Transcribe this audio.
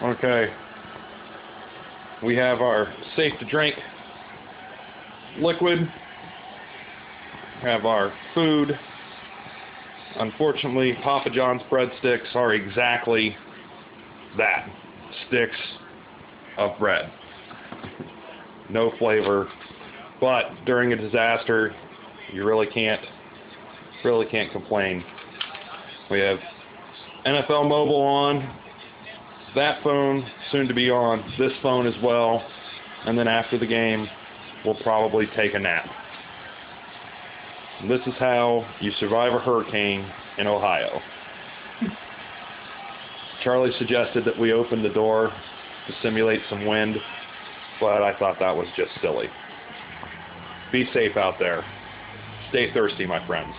Okay. We have our safe to drink liquid. Have our food. Unfortunately, Papa John's breadsticks are exactly that. Sticks of bread. No flavor. But during a disaster, you really can't complain. We have NFL Mobile on. That phone soon to be on. This phone as well. And then after the game, we'll probably take a nap. This is how you survive a hurricane in Ohio. Charlie suggested that we open the door to simulate some wind, but I thought that was just silly. Be safe out there. Stay thirsty, my friends.